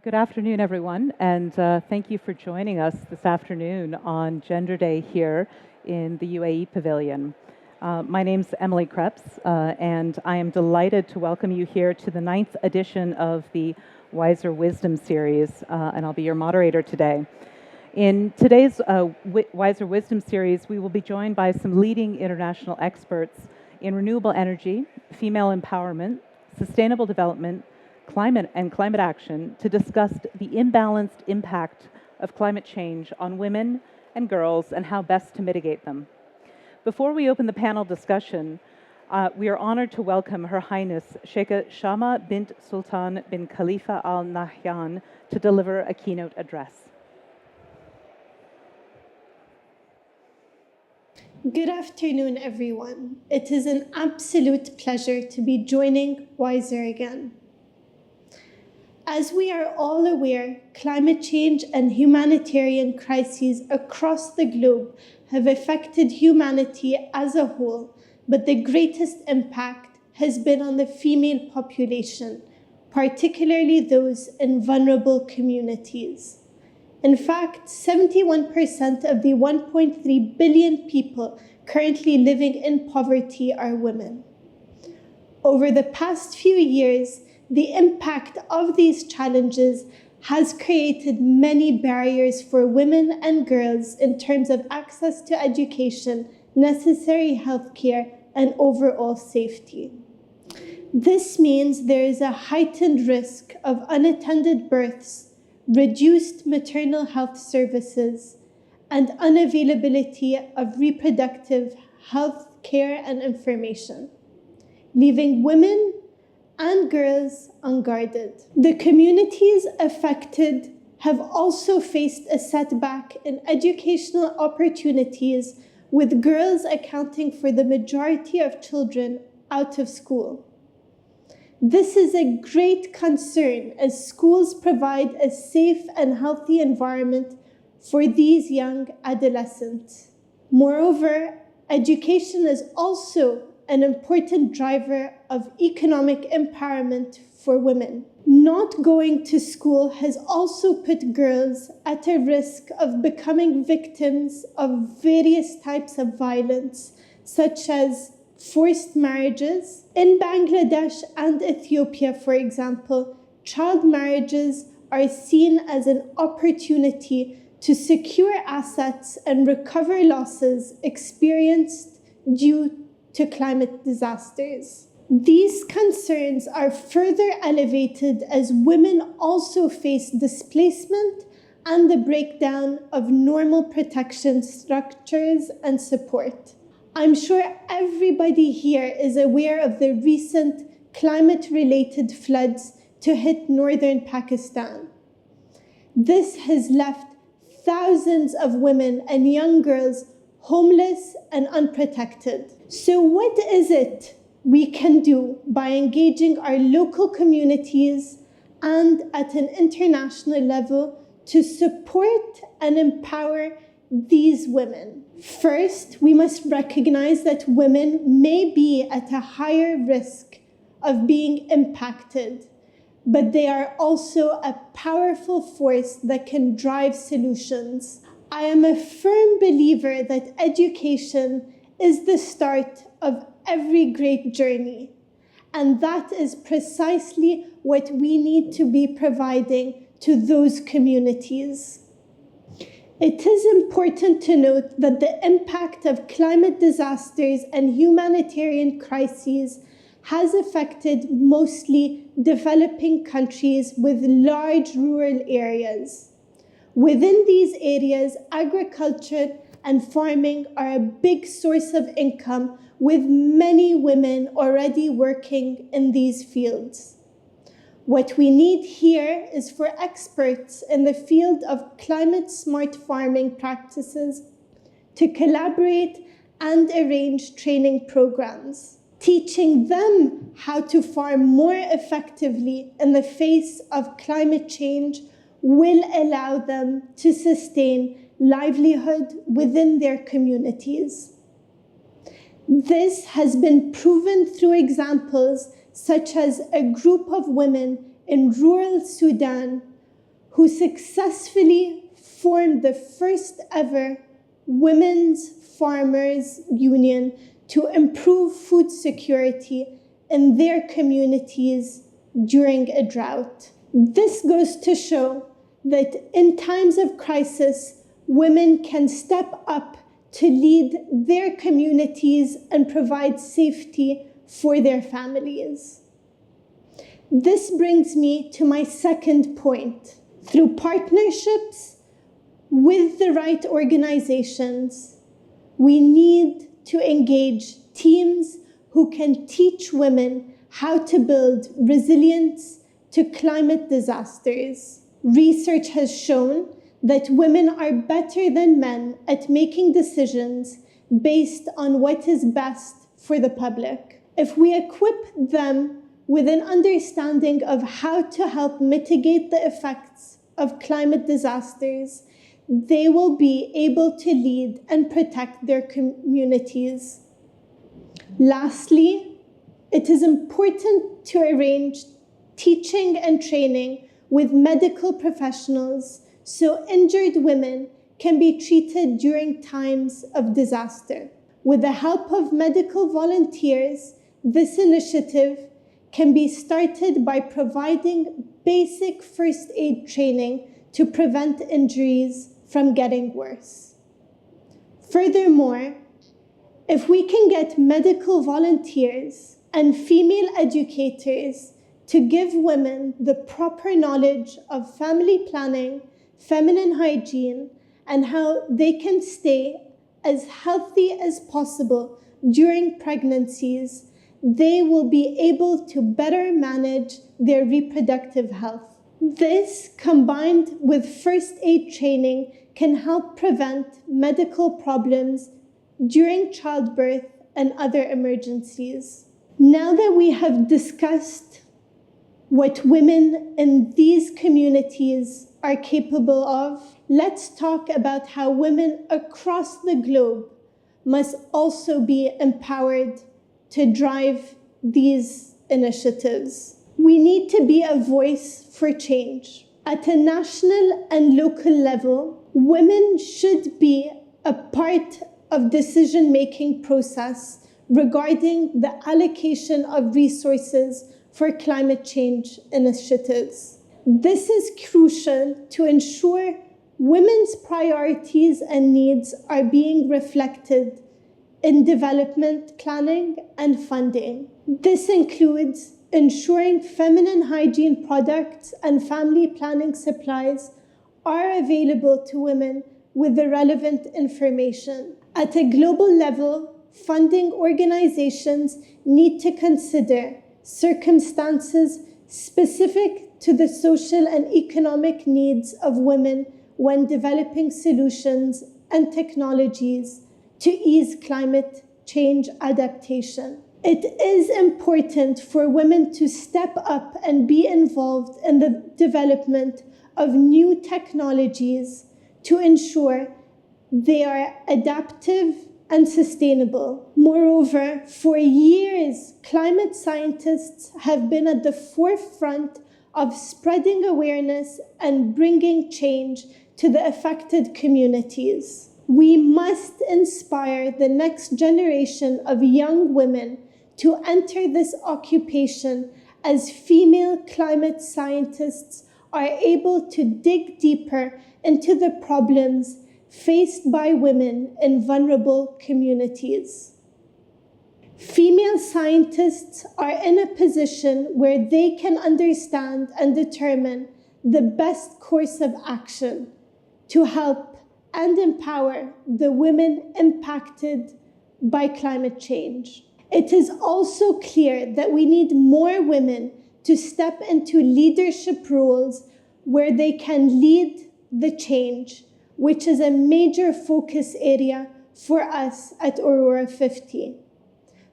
Good afternoon, everyone, and thank you for joining us this afternoon on Gender Day here in the UAE Pavilion. My name's Emily Krebs, and I am delighted to welcome you here to the 9th edition of the WISER Wisdom Series, and I'll be your moderator today. In today's WISER Wisdom Series, we will be joined by some leading international experts in renewable energy, female empowerment, sustainable development, climate action to discuss the imbalanced impact of climate change on women and girls and how best to mitigate them. Before we open the panel discussion, we are honored to welcome Her Highness Sheikha Shama bint Sultan bin Khalifa Al Nahyan to deliver a keynote address. Good afternoon, everyone. It is an absolute pleasure to be joining WISER again. As we are all aware, climate change and humanitarian crises across the globe have affected humanity as a whole, but the greatest impact has been on the female population, particularly those in vulnerable communities. In fact, 71% of the 1.3 billion people currently living in poverty are women. Over the past few years, the impact of these challenges has created many barriers for women and girls in terms of access to education, necessary healthcare, and overall safety. This means there is a heightened risk of unattended births, reduced maternal health services, and unavailability of reproductive health care and information, leaving women and girls unguarded. The communities affected have also faced a setback in educational opportunities, with girls accounting for the majority of children out of school. This is a great concern as schools provide a safe and healthy environment for these young adolescents. Moreover, education is also an important driver of economic empowerment for women. Not going to school has also put girls at a risk of becoming victims of various types of violence, such as forced marriages. In Bangladesh and Ethiopia, for example, child marriages are seen as an opportunity to secure assets and recover losses experienced due to climate disasters. These concerns are further elevated as women also face displacement and the breakdown of normal protection structures and support. I'm sure everybody here is aware of the recent climate-related floods to hit northern Pakistan. This has left thousands of women and young girls homeless and unprotected. So what is it we can do by engaging our local communities and at an international level to support and empower these women? First, we must recognize that women may be at a higher risk of being impacted, but they are also a powerful force that can drive solutions. I am a firm believer that education is the start of every great journey, and that is precisely what we need to be providing to those communities. It is important to note that the impact of climate disasters and humanitarian crises has affected mostly developing countries with large rural areas. Within these areas, agriculture and farming are a big source of income, with many women already working in these fields. What we need here is for experts in the field of climate-smart farming practices to collaborate and arrange training programs. Teaching them how to farm more effectively in the face of climate change will allow them to sustain livelihood within their communities. This has been proven through examples such as a group of women in rural Sudan who successfully formed the first ever Women's Farmers Union to improve food security in their communities during a drought. This goes to show that in times of crisis, women can step up to lead their communities and provide safety for their families. This brings me to my second point. Through partnerships with the right organizations, we need to engage teams who can teach women how to build resilience to climate disasters. Research has shown that women are better than men at making decisions based on what is best for the public. If we equip them with an understanding of how to help mitigate the effects of climate disasters, they will be able to lead and protect their communities. Lastly, it is important to arrange teaching and training with medical professionals so injured women can be treated during times of disaster. With the help of medical volunteers, this initiative can be started by providing basic first aid training to prevent injuries from getting worse. Furthermore, if we can get medical volunteers and female educators to give women the proper knowledge of family planning, feminine hygiene, and how they can stay as healthy as possible during pregnancies, they will be able to better manage their reproductive health. This, combined with first aid training, can help prevent medical problems during childbirth and other emergencies. Now that we have discussed what women in these communities are capable of, let's talk about how women across the globe must also be empowered to drive these initiatives. We need to be a voice for change. At a national and local level, women should be a part of decision-making process regarding the allocation of resources for climate change initiatives. This is crucial to ensure women's priorities and needs are being reflected in development planning and funding. This includes ensuring feminine hygiene products and family planning supplies are available to women with the relevant information. At a global level, funding organizations need to consider circumstances specific to the social and economic needs of women when developing solutions and technologies to ease climate change adaptation. It is important for women to step up and be involved in the development of new technologies to ensure they are adaptive and sustainable. Moreover, for years, climate scientists have been at the forefront of spreading awareness and bringing change to the affected communities. We must inspire the next generation of young women to enter this occupation, as female climate scientists are able to dig deeper into the problems faced by women in vulnerable communities. Female scientists are in a position where they can understand and determine the best course of action to help and empower the women impacted by climate change. It is also clear that we need more women to step into leadership roles where they can lead the change, which is a major focus area for us at Aurora 50,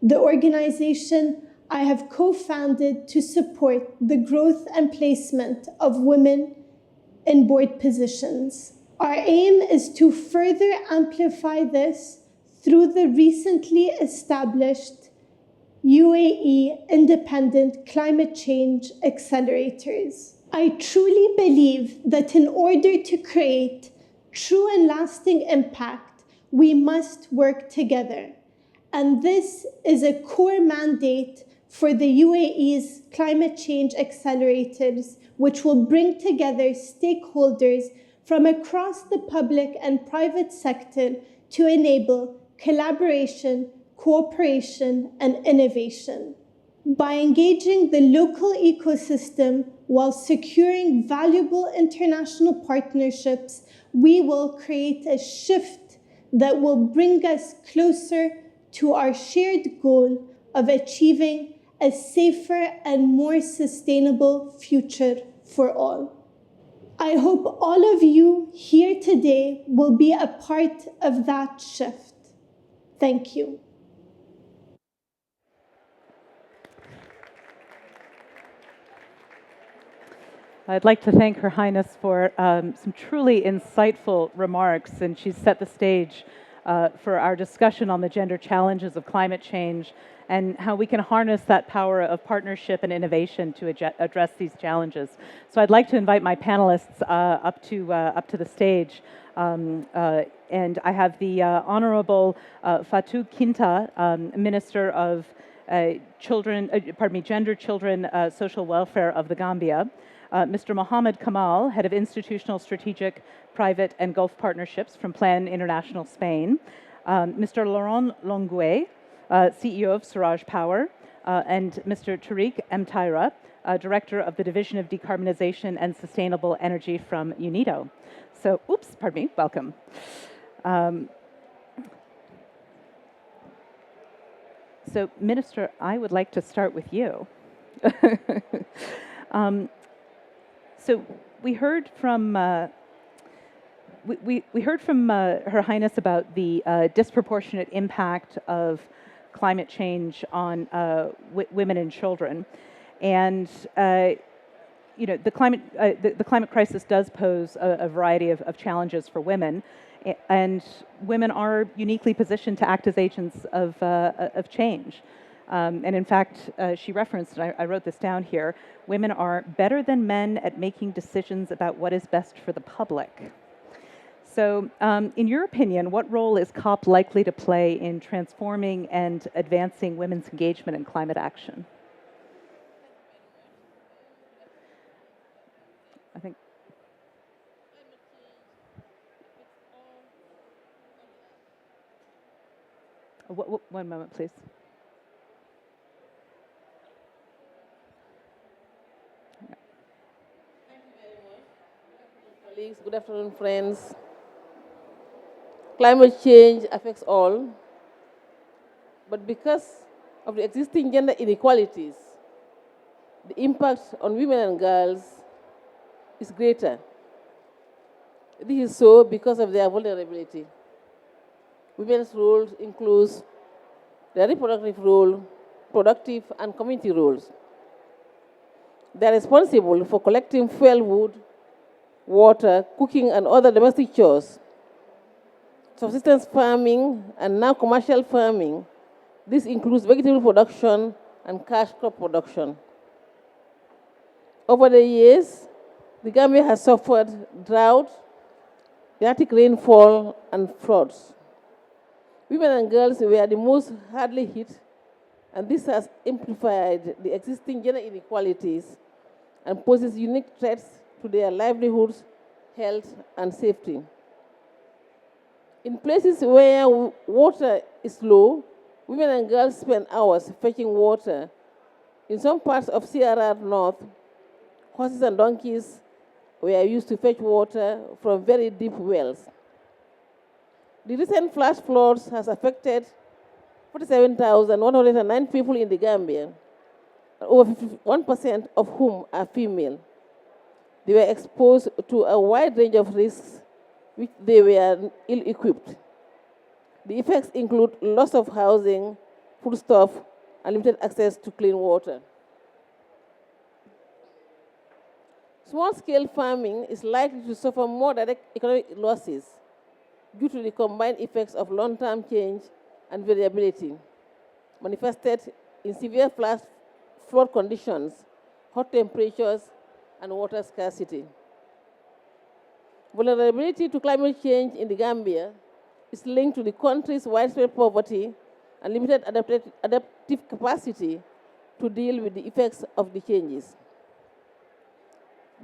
the organization I have co-founded to support the growth and placement of women in board positions. Our aim is to further amplify this through the recently established UAE Independent Climate Change Accelerators. I truly believe that in order to create true and lasting impact, we must work together. And this is a core mandate for the UAE's climate change accelerators, which will bring together stakeholders from across the public and private sector to enable collaboration, cooperation, and innovation. By engaging the local ecosystem while securing valuable international partnerships, we will create a shift that will bring us closer to our shared goal of achieving a safer and more sustainable future for all. I hope all of you here today will be a part of that shift. Thank you. I'd like to thank Her Highness for some truly insightful remarks, and she's set the stage for our discussion on the gender challenges of climate change and how we can harness that power of partnership and innovation to address these challenges. So I'd like to invite my panelists up to the stage. And I have the Honorable Fatou Kinta, Minister of Gender, Children, Social Welfare of the Gambia. Mr. Mohammed Kamal, Head of Institutional Strategic, Private and Gulf Partnerships from Plan International Spain. Mr. Laurent Longuet, CEO of Siraj Power. And Mr. Tariq Mtaira, Director of the Division of Decarbonization and Sustainable Energy from UNIDO. So, welcome. So, Minister, I would like to start with you. So we heard from Her Highness about the disproportionate impact of climate change on women and children, and the climate crisis does pose a variety of challenges for women, and women are uniquely positioned to act as agents of change. And in fact, she referenced, and I wrote this down here, women are better than men at making decisions about what is best for the public. So in your opinion, what role is COP likely to play in transforming and advancing women's engagement in climate action? I think. One moment, please. Colleagues, good afternoon, friends. Climate change affects all, but because of the existing gender inequalities, the impact on women and girls is greater. This is so because of their vulnerability. Women's roles include their reproductive role, productive and community roles. They are responsible for collecting fuel wood, water, cooking, and other domestic chores. Subsistence farming and now commercial farming. This includes vegetable production and cash crop production. Over the years, the Gambia has suffered drought, erratic rainfall, and floods. Women and girls were the most hardly hit, and this has amplified the existing gender inequalities and poses unique threats to their livelihoods, health, and safety. In places where water is low, women and girls spend hours fetching water. In some parts of CRR North, horses and donkeys were used to fetch water from very deep wells. The recent flash floods has affected 47,109 people in the Gambia, over 51% of whom are female. They were exposed to a wide range of risks which they were ill-equipped. The effects include loss of housing, foodstuff, and limited access to clean water. Small-scale farming is likely to suffer more direct economic losses due to the combined effects of long-term change and variability, manifested in severe flood conditions, hot temperatures, and water scarcity. Vulnerability to climate change in the Gambia is linked to the country's widespread poverty and limited adaptive capacity to deal with the effects of the changes.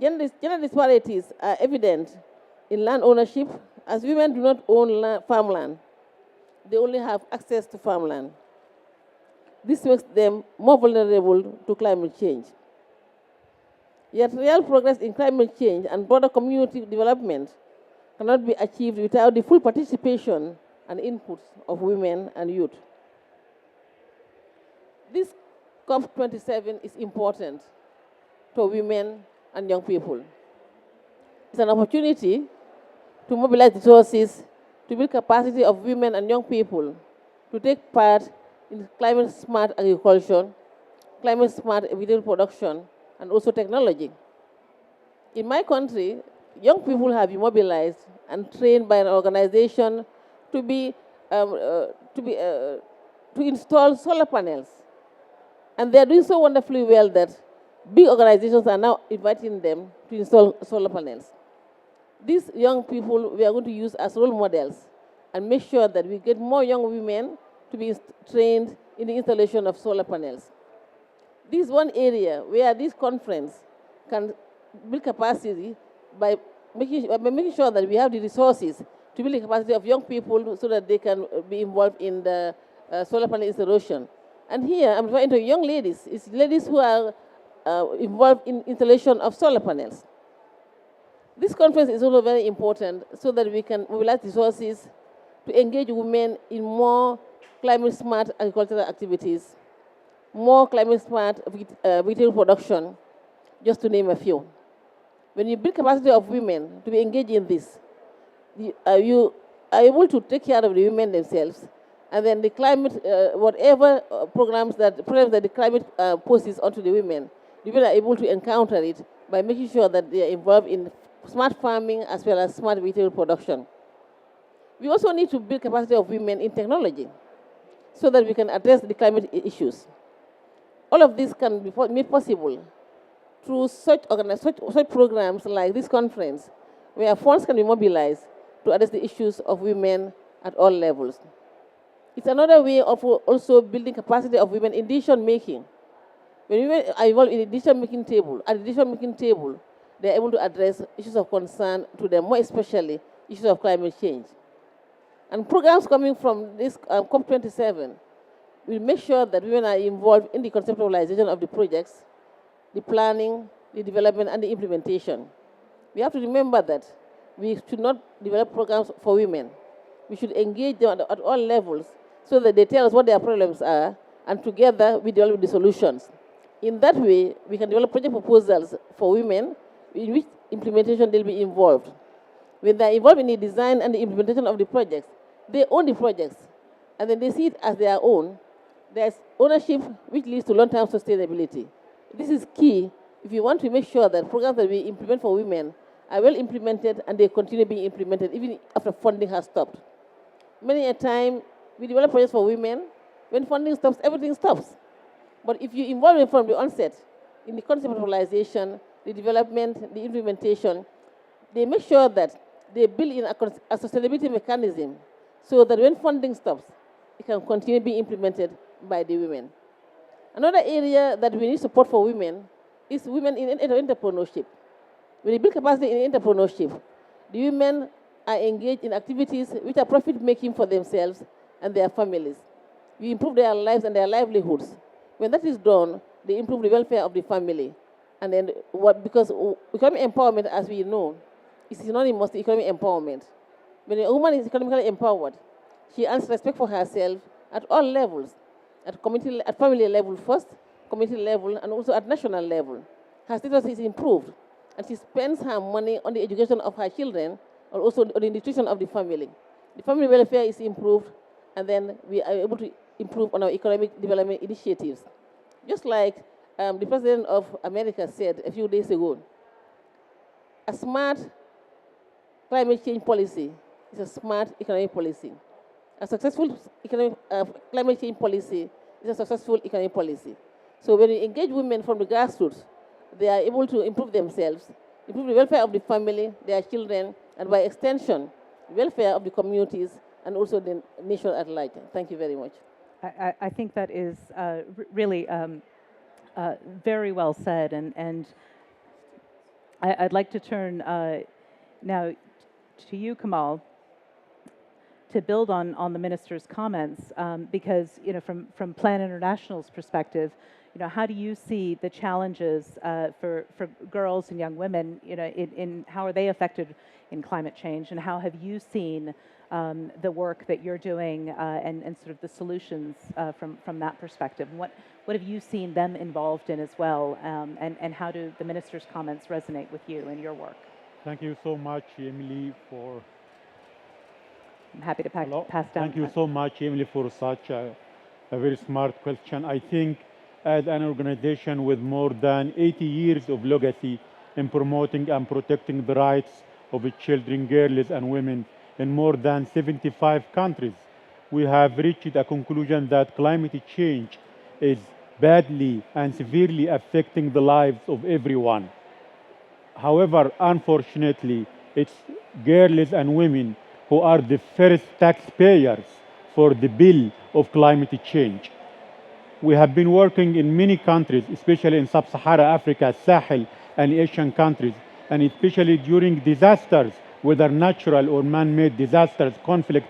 Gender disparities are evident in land ownership, as women do not own farmland. They only have access to farmland. This makes them more vulnerable to climate change. Yet real progress in climate change and broader community development cannot be achieved without the full participation and inputs of women and youth. This COP27 is important to women and young people. It's an opportunity to mobilize resources to build capacity of women and young people to take part in climate-smart agriculture, climate-smart vegetable production, and also technology. In my country, young people have been mobilized and trained by an organization to install solar panels. And they are doing so wonderfully well that big organizations are now inviting them to install solar panels. These young people we are going to use as role models and make sure that we get more young women to be trained in the installation of solar panels. This is one area where this conference can build capacity by making sure that we have the resources to build the capacity of young people so that they can be involved in the solar panel installation. And here I'm referring to young ladies. It's ladies who are involved in installation of solar panels. This conference is also very important so that we can mobilize resources to engage women in more climate-smart agricultural activities, more climate-smart vegetable production, just to name a few. When you build capacity of women to be engaged in this, you are able to take care of the women themselves, and then the climate, whatever programs that the climate poses onto the women are able to encounter it by making sure that they are involved in smart farming as well as smart vegetable production. We also need to build capacity of women in technology so that we can address the climate issues. All of this can be made possible through such programs like this conference, where funds can be mobilized to address the issues of women at all levels. It's another way of also building capacity of women in decision making. When women are involved in the decision-making table, at the decision-making table, they are able to address issues of concern to them, more especially issues of climate change. And programs coming from this COP27 will make sure that women are involved in the conceptualization of the projects, the planning, the development, and the implementation. We have to remember that we should not develop programs for women. We should engage them at all levels so that they tell us what their problems are, and together we develop the solutions. In that way, we can develop project proposals for women in which implementation they'll be involved. When they're involved in the design and the implementation of the projects, they own the projects, and then they see it as their own. There's ownership which leads to long-term sustainability. This is key if you want to make sure that programs that we implement for women are well implemented and they continue being implemented even after funding has stopped. Many a time, we develop projects for women. When funding stops, everything stops. But if you involve them from the onset in the conceptualization, the development, the implementation, they make sure that they build in a sustainability mechanism so that when funding stops, it can continue being implemented by the women. Another area that we need support for women is women in entrepreneurship. When you build capacity in entrepreneurship, the women are engaged in activities which are profit-making for themselves and their families. We improve their lives and their livelihoods. When that is done, they improve the welfare of the family. And then, because economic empowerment, as we know, is synonymous to economic empowerment. When a woman is economically empowered, she earns respect for herself at all levels, at family level first, community level, and also at national level. Her status is improved, and she spends her money on the education of her children, or also on the nutrition of the family. The family welfare is improved, and then we are able to improve on our economic development initiatives. Just like the President of America said a few days ago, a smart climate change policy is a smart economic policy. A successful climate change policy is a successful economic policy. So when we engage women from the grassroots, they are able to improve themselves, improve the welfare of the family, their children, and by extension, the welfare of the communities and also the nation at large. Thank you very much. I think that is really very well said, and I'd like to turn now to you, Kamal, to build on the minister's comments, because from Plan International's perspective, how do you see the challenges for girls and young women? In how are they affected in climate change, and how have you seen the work that you're doing and sort of the solutions from that perspective? What have you seen them involved in as well, and how do the minister's comments resonate with you and your work? Thank you so much, Emily, for... I'm happy to pass down. Thank you so much, Emily, for such a very smart question. I think as an organization with more than 80 years of legacy in promoting and protecting the rights of children, girls, and women in more than 75 countries, we have reached a conclusion that climate change is badly and severely affecting the lives of everyone. However, unfortunately, it's girls and women who are the first taxpayers for the bill of climate change. We have been working in many countries, especially in sub-Saharan Africa, Sahel, and Asian countries, and especially during disasters, whether natural or man-made disasters, conflict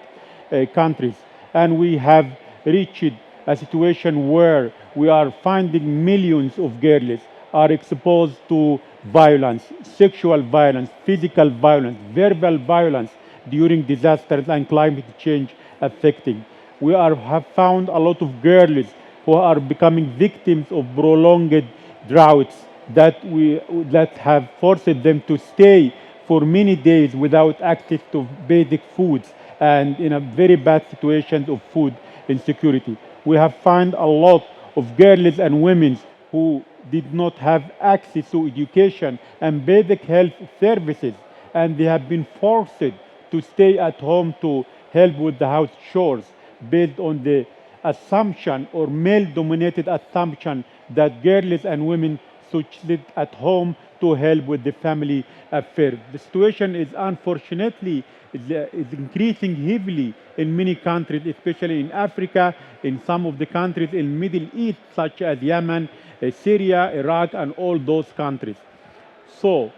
countries. And we have reached a situation where we are finding millions of girls are exposed to violence, sexual violence, physical violence, verbal violence during disasters and climate change affecting. We have found a lot of girls who are becoming victims of prolonged droughts that have forced them to stay for many days without access to basic foods and in a very bad situations of food insecurity. We have found a lot of girls and women who did not have access to education and basic health services, and they have been forced to stay at home to help with the house chores based on the assumption or male-dominated assumption that girls and women should sit at home to help with the family affairs. The situation is unfortunately is increasing heavily in many countries, especially in Africa, in some of the countries in Middle East, such as Yemen, Syria, Iraq, and all those countries. So,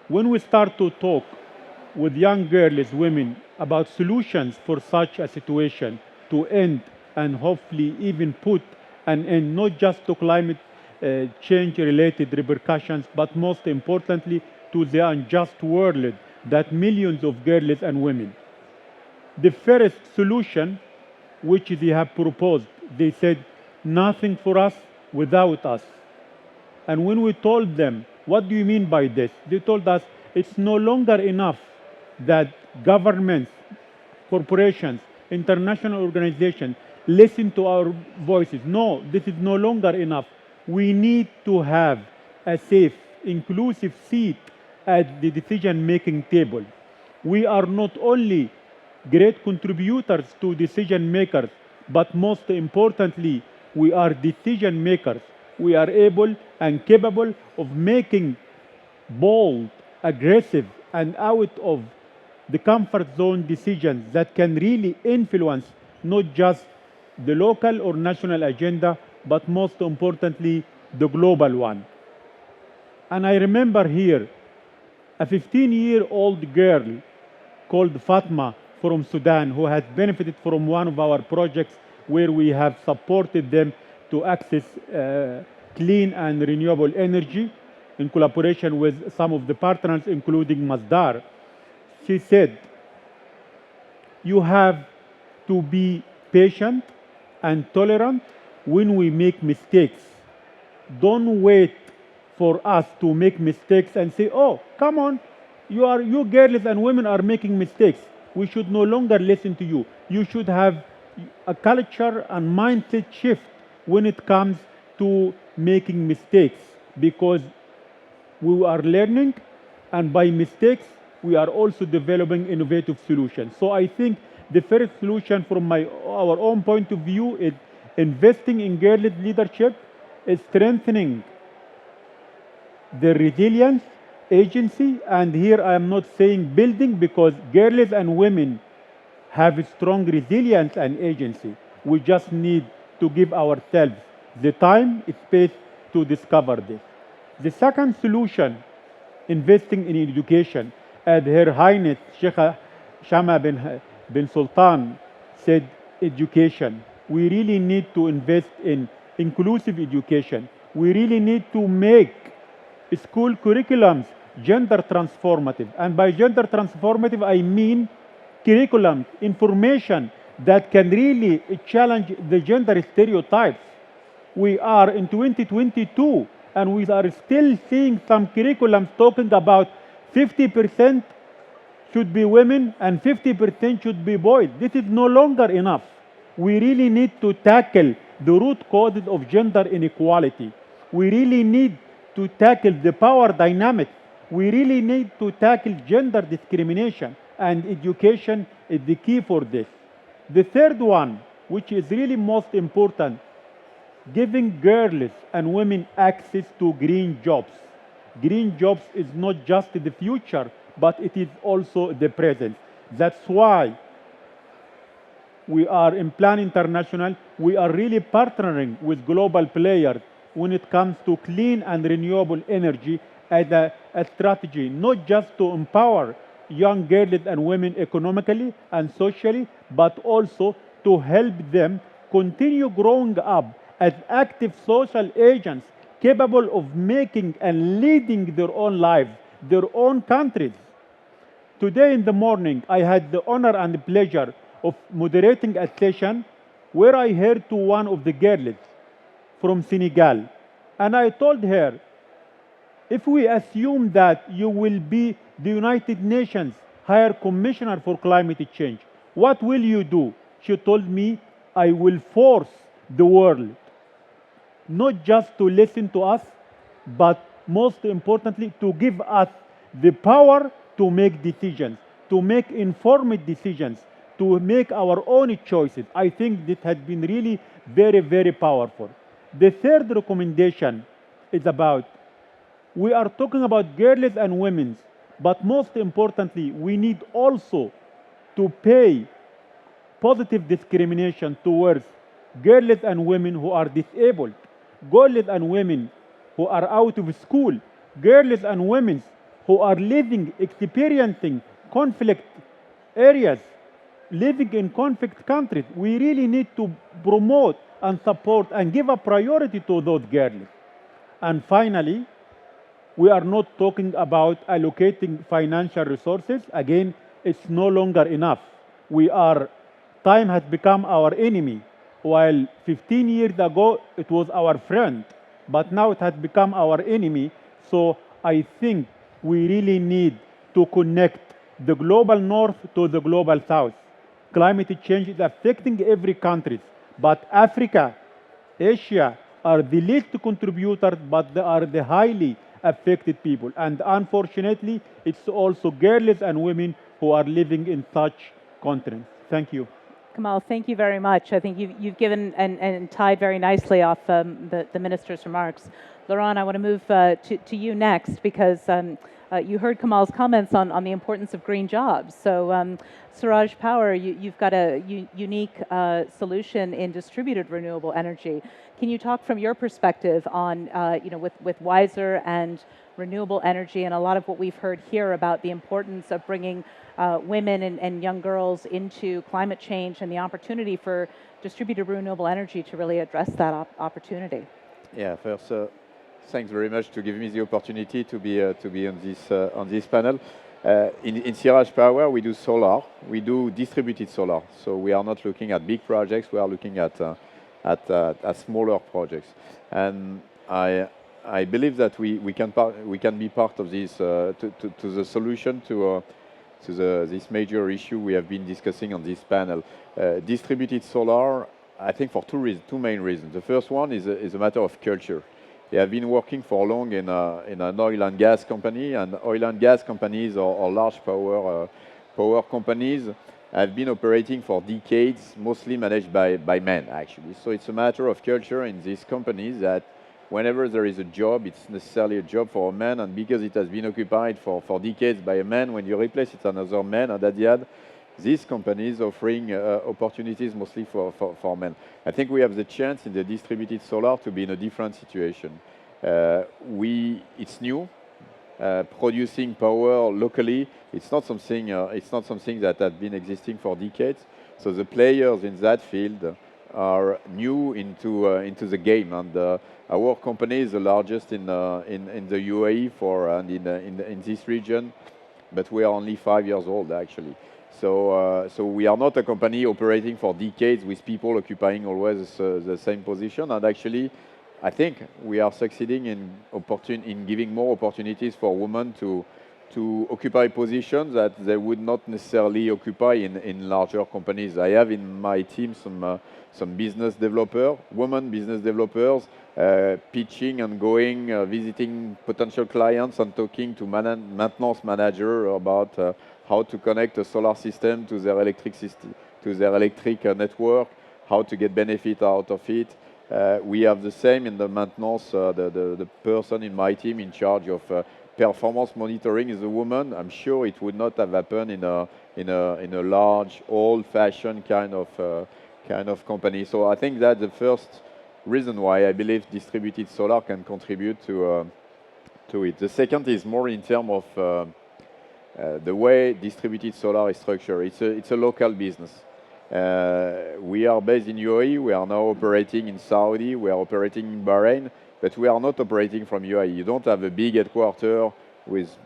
when we start to talk with young girls, women, about solutions for such a situation to end and hopefully even put an end not just to climate change-related repercussions, but most importantly to the unjust world that millions of girls and women. The first solution which they have proposed, they said, nothing for us without us. And when we told them, what do you mean by this? They told us, it's no longer enough that governments, corporations, international organizations listen to our voices. No, this is no longer enough. We need to have a safe, inclusive seat at the decision-making table. We are not only great contributors to decision makers, but most importantly, we are decision makers. We are able and capable of making bold, aggressive, and out of the comfort zone decisions that can really influence not just the local or national agenda, but most importantly, the global one. And I remember here a 15-year-old girl called Fatma from Sudan who has benefited from one of our projects where we have supported them to access clean and renewable energy in collaboration with some of the partners, including Masdar. She said, you have to be patient and tolerant when we make mistakes. Don't wait for us to make mistakes and say, oh, come on, you girls and women are making mistakes. We should no longer listen to you. You should have a culture and mindset shift when it comes to making mistakes, because we are learning, and by mistakes, we are also developing innovative solutions. So I think the first solution from our own point of view is investing in girls' leadership, is strengthening the resilience, agency, and here I am not saying building because girls and women have a strong resilience and agency. We just need to give ourselves the time, space to discover this. The second solution, investing in education, as Her Highness Sheikh Shama bin Sultan said, education. We really need to invest in inclusive education. We really need to make school curriculums gender transformative. And by gender transformative, I mean curriculum, information that can really challenge the gender stereotypes. We are in 2022 and we are still seeing some curriculums talking about 50% should be women and 50% should be boys. This is no longer enough. We really need to tackle the root causes of gender inequality. We really need to tackle the power dynamics. We really need to tackle gender discrimination, and education is the key for this. The third one, which is really most important, giving girls and women access to green jobs. Green jobs is not just the future, but it is also the present. That's why we are in Plan International, we are really partnering with global players when it comes to clean and renewable energy as a strategy, not just to empower young girls and women economically and socially, but also to help them continue growing up as active social agents capable of making and leading their own lives, their own countries. Today in the morning, I had the honor and the pleasure of moderating a session where I heard to one of the girls from Senegal. And I told her, if we assume that you will be the United Nations High Commissioner for Climate Change, what will you do? She told me, I will force the world not just to listen to us, but most importantly, to give us the power to make decisions, to make informed decisions, to make our own choices. I think this has been really very, very powerful. The third recommendation is about, we are talking about girls and women, but most importantly, we need also to pay positive discrimination towards girls and women who are disabled, girls and women who are out of school, girls and women who are living, experiencing conflict areas, living in conflict countries. We really need to promote and support and give a priority to those girls. And finally, we are not talking about allocating financial resources. Again, it's no longer enough. Time has become our enemy. While 15 years ago, it was our friend, but now it has become our enemy. So I think we really need to connect the global north to the global south. Climate change is affecting every country, but Africa, Asia are the least contributors, but they are the highly affected people. And unfortunately, it's also girls and women who are living in such continents. Thank you. Kamal, thank you very much. I think you've given and tied very nicely off the minister's remarks. Laurent, I want to move to you next because you heard Kamal's comments on the importance of green jobs. So Suraj Power, you've got a unique solution in distributed renewable energy. Can you talk from your perspective on, with WISER and renewable energy and a lot of what we've heard here about the importance of bringing women and young girls into climate change and the opportunity for distributed renewable energy to really address that opportunity? Yeah, first, thanks very much to give me the opportunity to be on this panel. In Siraj Power, we do solar. We do distributed solar. So we are not looking at big projects. We are looking at smaller projects. And I believe that we can be part of this to the solution to this major issue we have been discussing on this panel. Distributed solar, I think for two main reasons. The first one is a matter of culture. They have been working for long in an oil and gas company, and oil and gas companies or large power companies have been operating for decades, mostly managed by men, actually. So it's a matter of culture in these companies that whenever there is a job, it's necessarily a job for a man, and because it has been occupied for decades by a man, when you replace it another man, and at the end, these companies offering opportunities mostly for men. I think we have the chance in the distributed solar to be in a different situation. It's new. Producing power locally, it's not something that has been existing for decades. So the players in that field are new into the game, and our company is the largest in the UAE in this region, but we are only 5 years old actually. So we are not a company operating for decades with people occupying always the same position, and actually I think we are succeeding in giving more opportunities for women to occupy positions that they would not necessarily occupy in larger companies. I have in my team some business developers, women business developers, pitching and going, visiting potential clients and talking to maintenance manager about how to connect a solar system to their electric network, how to get benefit out of it. We have the same in the maintenance. The person in my team in charge of performance monitoring is a woman. I'm sure it would not have happened in a large, old-fashioned kind of company. So I think that's the first reason why I believe distributed solar can contribute to it. The second is more in terms of the way distributed solar is structured. It's a local business. We are based in UAE, we are now operating in Saudi, we are operating in Bahrain, but we are not operating from UAE. You don't have a big headquarters with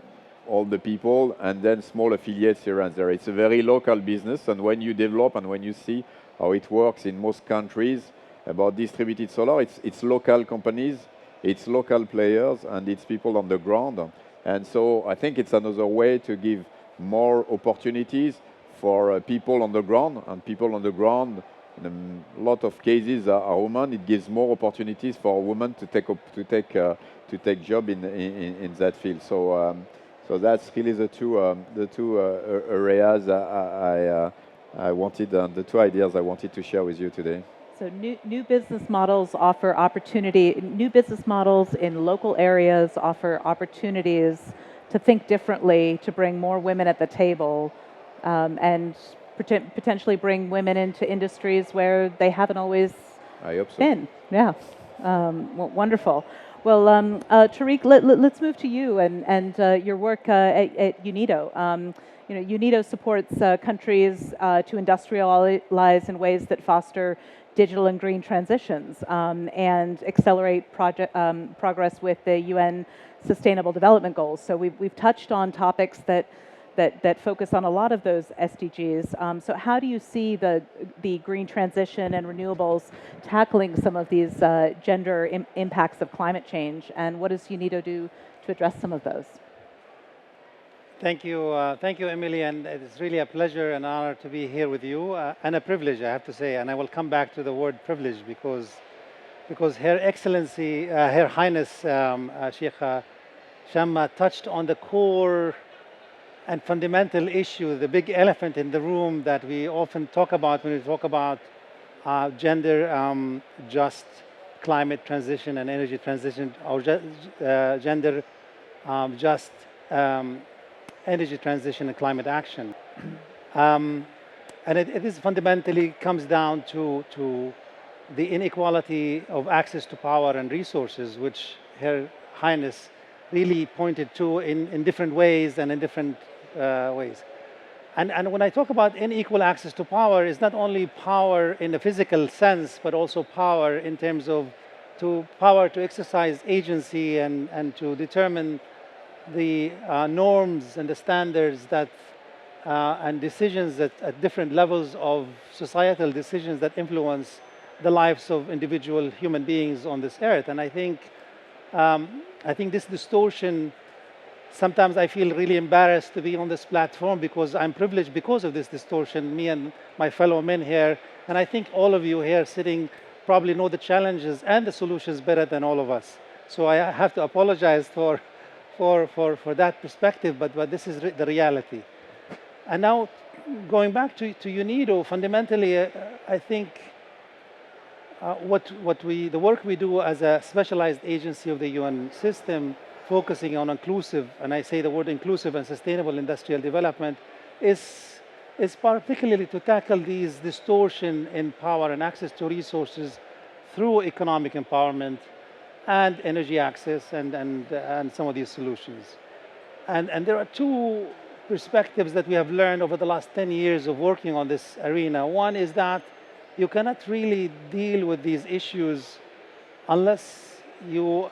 all the people and then small affiliates here and there. It's a very local business, and when you develop and when you see how it works in most countries about distributed solar, it's local companies, it's local players, and it's people on the ground. And so I think it's another way to give more opportunities for people on the ground, and people on the ground, in a lot of cases, are women. It gives more opportunities for women to take job in that field. So that's really the two areas I wanted, the two ideas I wanted to share with you today. So new business models offer opportunity. New business models in local areas offer opportunities to think differently, to bring more women at the table, and potentially bring women into industries where they haven't always been. Yeah, wonderful. Well, Tariq, let's move to you and your work at UNIDO. UNIDO supports countries to industrialize in ways that foster digital and green transitions and accelerate progress with the UN Sustainable Development Goals. So we've touched on topics that focus on a lot of those SDGs. So how do you see the green transition and renewables tackling some of these gender impacts of climate change, and what does UNIDO do to address some of those? Thank you, Emily, and it's really a pleasure and honor to be here with you, and a privilege, I have to say. And I will come back to the word privilege because Her Excellency, Her Highness Sheikh Shamma touched on the core and fundamental issue, the big elephant in the room that we often talk about when we talk about gender just climate transition and energy transition, or gender just energy transition and climate action. And it is fundamentally comes down to the inequality of access to power and resources, which Her Highness really pointed to in different ways and in different ways. And when I talk about unequal access to power, it's not only power in a physical sense, but also power in terms of power to exercise agency and to determine the norms and the standards that and decisions at different levels of societal decisions that influence the lives of individual human beings on this earth. And I think this distortion, sometimes I feel really embarrassed to be on this platform because I'm privileged because of this distortion, me and my fellow men here. And I think all of you here sitting probably know the challenges and the solutions better than all of us. So I have to apologize for that perspective, but this is the reality. And now, going back to UNIDO, fundamentally, I think the work we do as a specialized agency of the UN system, focusing on inclusive, and I say the word inclusive and sustainable industrial development, is particularly to tackle these distortion in power and access to resources through economic empowerment and energy access and some of these solutions. And there are two perspectives that we have learned over the last 10 years of working on this arena. One is that you cannot really deal with these issues unless you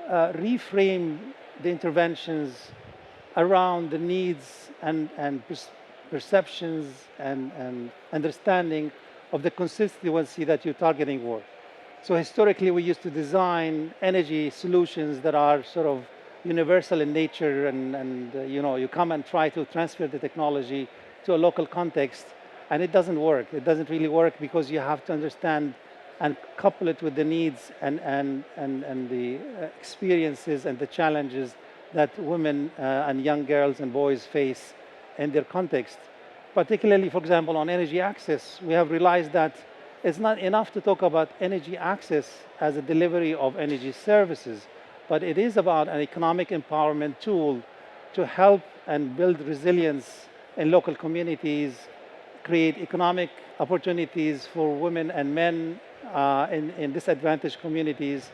reframe the interventions around the needs and perceptions and understanding of the constituency that you're targeting for. So historically, we used to design energy solutions that are sort of universal in nature, and you come and try to transfer the technology to a local context, and it doesn't work. It doesn't really work because you have to understand and couple it with the needs and the experiences and the challenges that women and young girls and boys face in their context. Particularly, for example, on energy access, we have realized that it's not enough to talk about energy access as a delivery of energy services, but it is about an economic empowerment tool to help and build resilience in local communities, create economic opportunities for women and men in disadvantaged communities,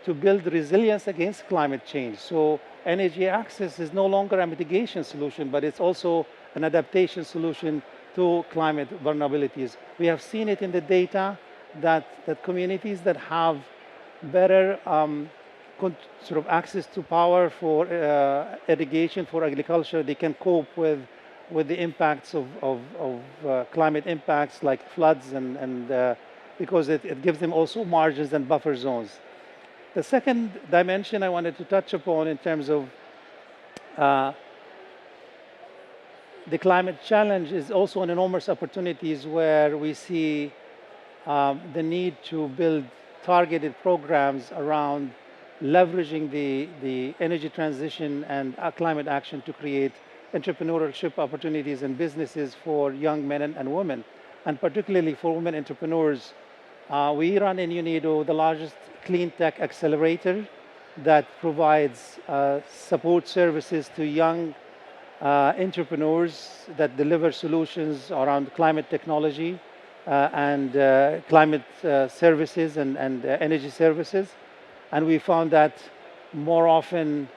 to build resilience against climate change. So energy access is no longer a mitigation solution, but it's also an adaptation solution to climate vulnerabilities. We have seen it in the data that communities that have better sort of access to power for irrigation, for agriculture, they can cope with the impacts of climate impacts like floods and because it gives them also margins and buffer zones. The second dimension I wanted to touch upon in terms of the climate challenge is also an enormous opportunities where we see the need to build targeted programs around leveraging the energy transition and climate action to create entrepreneurship opportunities and businesses for young men and women, and particularly for women entrepreneurs. We run in UNIDO the largest clean tech accelerator that provides support services to young entrepreneurs that deliver solutions around climate technology and climate services and energy services. And we found that more often,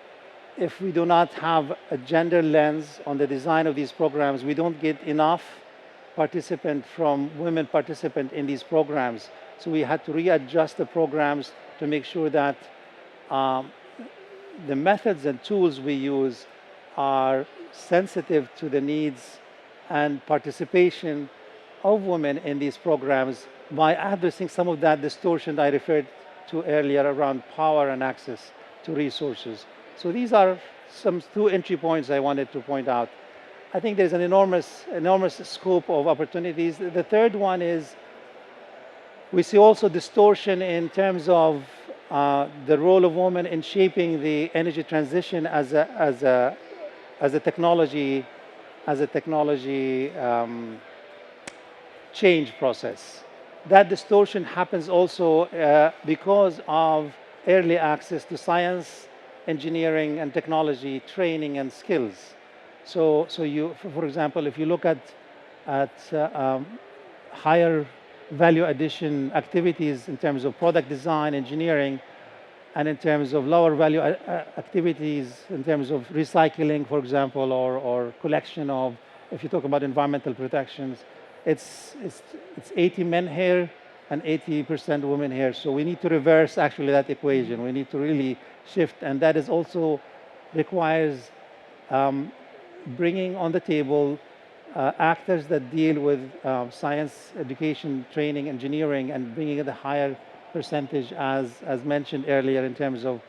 if we do not have a gender lens on the design of these programs, we don't get enough women participant in these programs. So we had to readjust the programs to make sure that the methods and tools we use are sensitive to the needs and participation of women in these programs by addressing some of that distortion I referred to earlier around power and access to resources. So these are some two entry points I wanted to point out. I think there's an enormous scope of opportunities. The third one is we see also distortion in terms of the role of women in shaping the energy transition as a technology change process. That distortion happens also because of early access to science, engineering, and technology training and skills. So you, for example, if you look at higher value addition activities in terms of product design, engineering, and in terms of lower value activities in terms of recycling, for example, or collection of, if you talk about environmental protections, it's 80 men here and 80% women here. So we need to reverse actually that equation. We need to really shift, and that is also requires bringing on the table actors that deal with science, education, training, engineering, and bringing it a higher percentage, as mentioned earlier, in terms of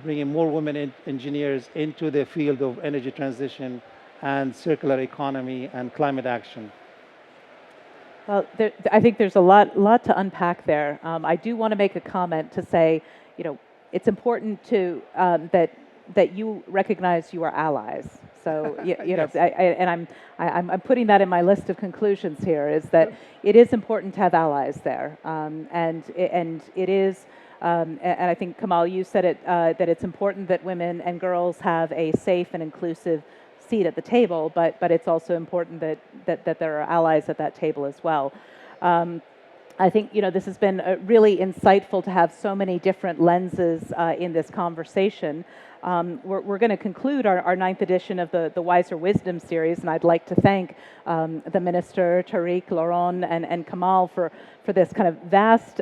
bringing more women engineers into the field of energy transition and circular economy and climate action. Well, I think there's a lot to unpack there. I do want to make a comment to say, it's important to that you recognize you are allies. So Yes. I'm putting that in my list of conclusions here is that it is important to have allies there, and it is. And I think Kamal, you said it that it's important that women and girls have a safe and inclusive seat at the table, but it's also important that there are allies at that table as well. I think this has been really insightful to have so many different lenses in this conversation. We're going to conclude our ninth edition of the WISER Wisdom Series, and I'd like to thank the Minister, Tariq, Laurent, and Kamal for this kind of vast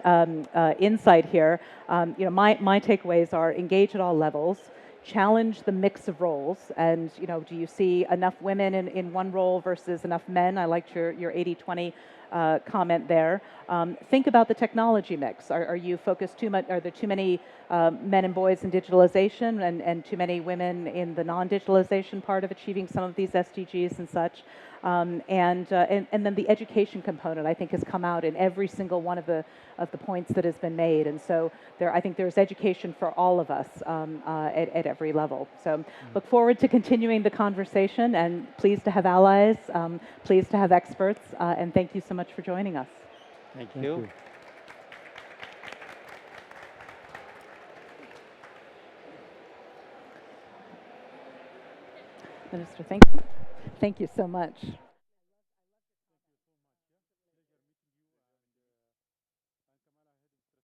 insight here. My takeaways are engage at all levels, challenge the mix of roles, and do you see enough women in one role versus enough men? I liked your 80-20 comment there. Think about the technology mix. Are you focused too much? Are there too many men and boys in digitalization and too many women in the non-digitalization part of achieving some of these SDGs and such? And then the education component, I think, has come out in every single one of the points that has been made. And so I think there's education for all of us at every level. So look forward to continuing the conversation, and pleased to have allies, pleased to have experts, and thank you so much for joining us. Thank you. Minister, thank you so much.